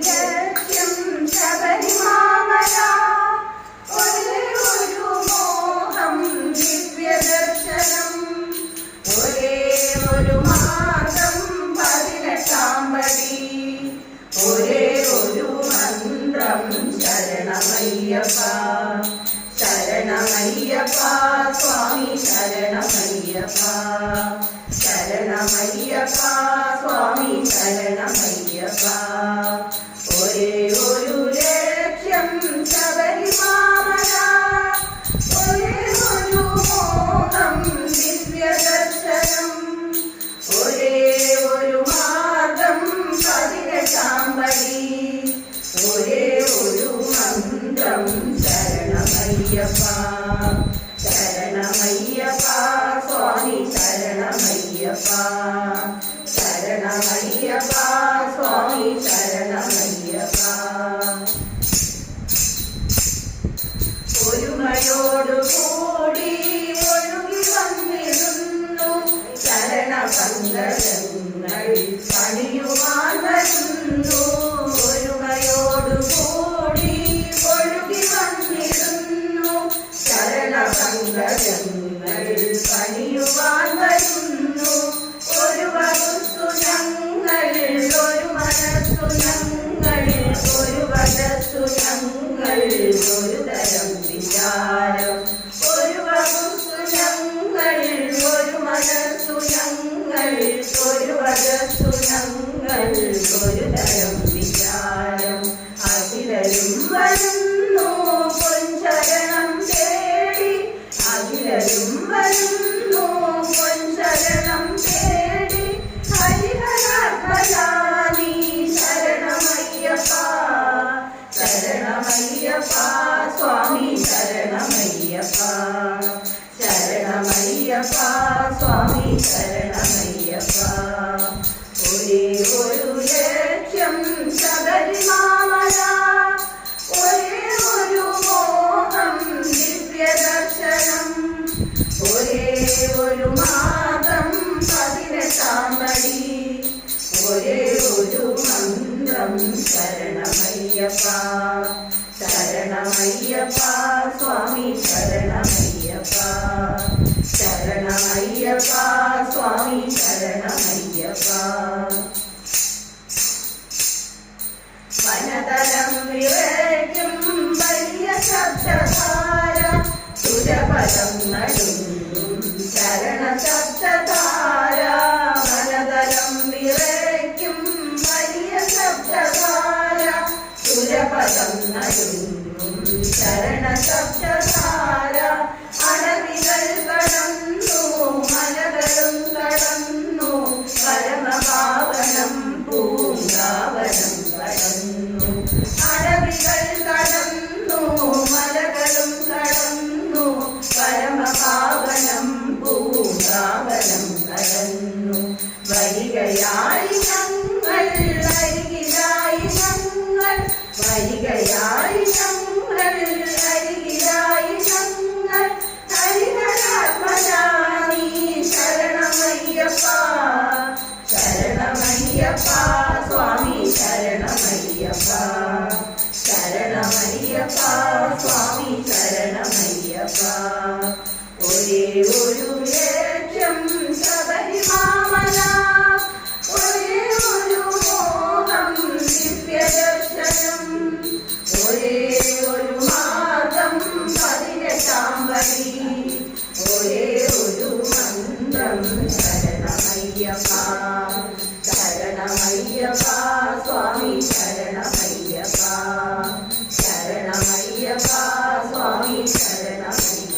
ലക്ഷ്യം ശബരിമാമല, ഒരേ ഒരു മോഹം ദിവ്യദർശനം, ഒരേ ഒരു മാർഗം 18 പടി, ഒരേ ഒരു മന്ത്രം ശരണമയ്യപ്പ ശരണമയ്യപ്പ സ്വാമി ശരണമയ്യപ്പ ശരണമയ്യപ്പ സ്വാമി ശരണമയ്യപ്പ. ഒരേ ഒരു ലക്ഷ്യം ശബരിമാമല, ഒരേ ഒരു മോഹം ദിവ്യദർശനം, ഒരേ ഒരു മാർഗം 18 പടി, ഒരേ ഒരു മന്ത്രം ശരണമയ്യപ്പ ശരണമയ്യപ്പ സ്വാമി ശരണമയ്യപ്പ ശരണമയ്യപ്പ സ്വാമി ശരണമയ്യപ്പ. ഒരുമയോടുകൂടി ഒഴുകി വന്നിരുന്നു ശരണപങ്കജങ്ങൾ പണിയുവാൻ വരുന്നു, ഒരുമയോടുകൂടി ഒഴുകി വന്നിരുന്നു ശരണപങ്കജങ്ങൾ പണിയുവാൻ വരുന്നു, ഒരു വകുത്തു ഞങ്ങൾ ഒരു മനസ്സു ഞങ്ങൾ, ഒരു വകത്തു ഞങ്ങൾ ഒരു തരം വിചാരം, ഒരു വകുത്തു ഞങ്ങൾ ഒരു മനസ്സു ഞങ്ങൾ, ഒരു വകത്തു ഞങ്ങൾ ഒരു തരം വിചാരം. അഖിലരും വരുന്നു പൊൻചരണം തേടി, അഖിലരും വരുന്നു പൊൻചരണം തേടി, ഹരിഹരാത്മജാനി ശരണമയ്യപ്പ ശരണമയ്യപ്പ സ്വാമി ശരണമയ്യപ്പ ശരണമയ്യപ്പ സ്വാമി ശരണമയ്യപ്പ. ഒരേ ഒരു ലക്ഷ്യം ശബരിമാമല, ഒരേ ഒരു മോഹം ദിവ്യദർശനം, ഒരേ ഒരു മാർഗം 18 പടി, ഒരേ ഒരു മന്ത്രം ശരണമയ്യപ്പ ശരണമയ്യപ്പ സ്വാമി ശരണമയ്യപ്പ ശരണമയ്യപ്പ സ്വാമി ശരണമയ്യപ്പ. വനതലം വിറയ്ക്കും വലിയ ശബ്ദധാര, സുരപദം നടുങ്ങും ശരണ ശബ്ദധാര, വനതലം വിറയ്ക്കും വലിയ ശബ്ദധാര, സുരപദം നടുങ്ങും ശരണ ശബ്ദധാര. അടവികൾ കടന്നു മലകളും കടന്നു പരമപാവനം പൂങ്കാവനം കടന്നു, അടവികൾ കടന്നു മലകളും കടന്നു പരമപാവനം പൂങ്കാവനം കടന്നു. വരികയായി ഞങ്ങൾ അരികിലായി ഞങ്ങൾ, വരികയായി ഞങ്ങൾ അരികിലായി ഞങ്ങൾ, ഹരിഹരാത്മജാനി ശരണമയ്യപ്പ ശരണമയ്യപ്പ സ്വാമി ശരണമയ്യപ്പ ശരണമയ്യപ്പ സ്വാമി ശരണമയ്യപ്പ. ഒരേ ഒരു ലക്ഷ്യം ശബരിമാമല, ഒരേ ഒരു മോഹം ദിവ്യദർശനം, ഒരേ ഒരു മാർഗം 18 പടി, ഒരേ ഒരു മന്ത്രം ശരണമയ്യപ്പ ശരണമയ്യപ്പ സ്വാമി ശരണമയ്യപ്പ ശരണമയ്യപ്പ സ്വാമി ശരണമയ്യപ്പ.